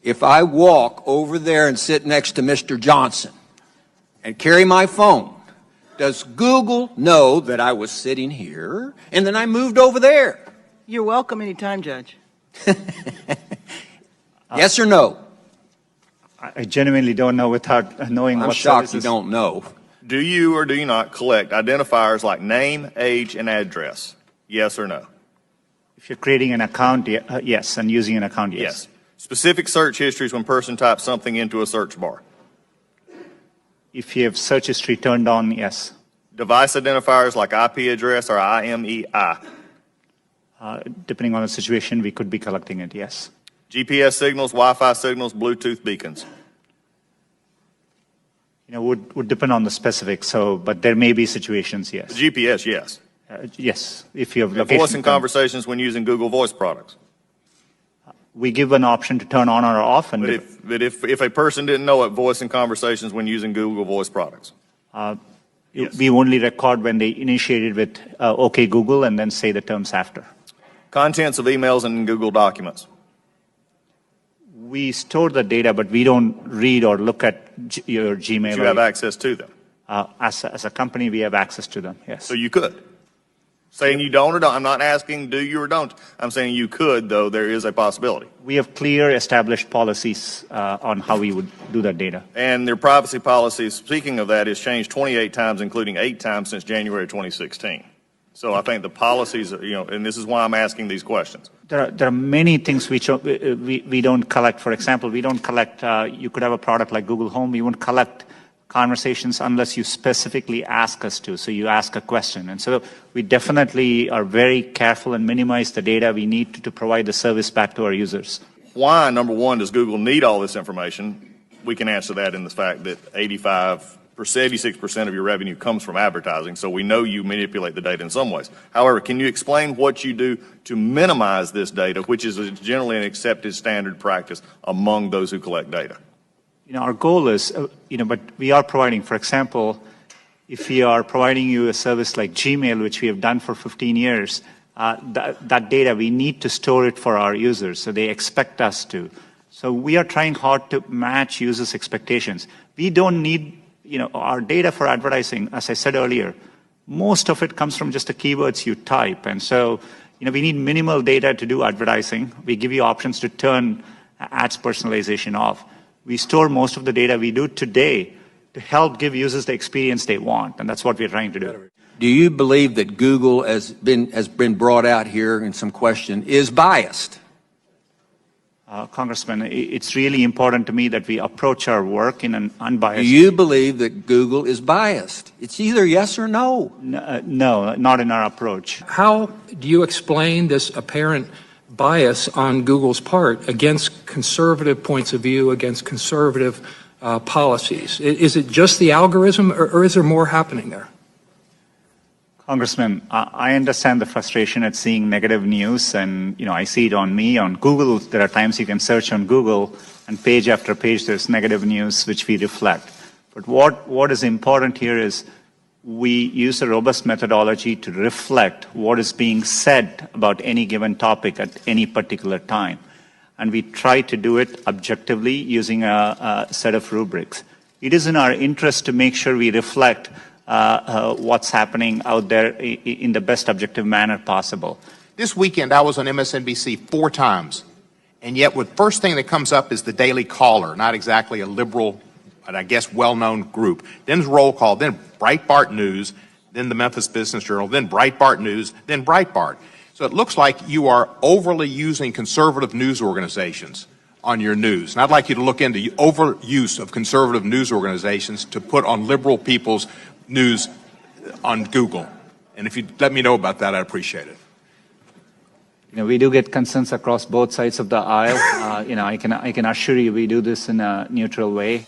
if I walk over there and sit next to Mr. Johnson and carry my phone, does Google know that I was sitting here and then I moved over there? You're welcome anytime, Judge. Yes or no? I genuinely don't know without knowing I'm what shocked services. you don't know. Do you or do you not collect identifiers like name, age, and address? Yes or no? If you're creating an account, yes, and using an account, yes. Specific search histories when a person types something into a search bar. If you have search history turned on, yes. Device identifiers like IP address or IMEI. Depending on the situation, we could be collecting it, yes. GPS signals, Wi-Fi signals, Bluetooth beacons. Would depend on the specifics, but there may be situations, yes. The GPS, yes. Yes, if you have location. Voice and conversations when using Google Voice products. We give an option to turn on or off. And But if a person didn't know it, voice and conversations when using Google Voice products. Yes. We only record when they initiated with OK Google and then say the terms after. Contents of emails and Google documents. We store the data, but we don't read or look at your Gmail. But you have access to them. As a company, we have access to them, yes. So you could. Saying you don't or don't. I'm not asking do you or don't. I'm saying you could, though there is a possibility. We have clear established policies on how we would do that data. And their privacy policy, speaking of that, has changed 28 times, including 8 times since January 2016. So I think the policies, and this is why I'm asking these questions. There are many things which we don't collect. For example, we don't collect, you could have a product like Google Home, we won't collect conversations unless you specifically ask us to. So you ask a question. And so we definitely are very careful and minimize the data we need to provide the service back to our users. Why, number one, does Google need all this information? We can answer that in the fact that 86% of your revenue comes from advertising, so we know you manipulate the data in some ways. However, can you explain what you do to minimize this data, which is generally an accepted standard practice among those who collect data? Our goal is, but we are providing, for example, if we are providing you a service like Gmail, which we have done for 15 years, that data, we need to store it for our users, so they expect us to. So we are trying hard to match users' expectations. We don't need, our data for advertising, as I said earlier, most of it comes from just the keywords you type. And so, we need minimal data to do advertising. We give you options to turn ads personalization off. We store most of the data we do today to help give users the experience they want, and that's what we're trying to do. Do you believe that Google has been brought out here in some question is biased? Congressman, it's really important to me that we approach our work in an unbiased way. Do you believe that Google is biased? It's either yes or no. No, not in our approach. How do you explain this apparent bias on Google's part against conservative points of view, against conservative policies? Is it just the algorithm, or is there more happening there? Congressman, I understand the frustration at seeing negative news, and I see it on me. On Google, there are times you can search on Google, and page after page there's negative news which we reflect. But what is important here is we use a robust methodology to reflect what is being said about any given topic at any particular time. And we try to do it objectively using a set of rubrics. It is in our interest to make sure we reflect what's happening out there in the best objective manner possible. This weekend I was on MSNBC 4 times, and yet the first thing that comes up is the Daily Caller, not exactly a liberal, but I guess well-known group. Then Roll Call, then Breitbart News, then the Memphis Business Journal, then Breitbart News, then Breitbart. So it looks like you are overly using conservative news organizations on your news. And I'd like you to look into overuse of conservative news organizations to put on liberal people's news on Google. And if you'd let me know about that, I'd appreciate it. We do get concerns across both sides of the aisle. I can assure you we do this in a neutral way.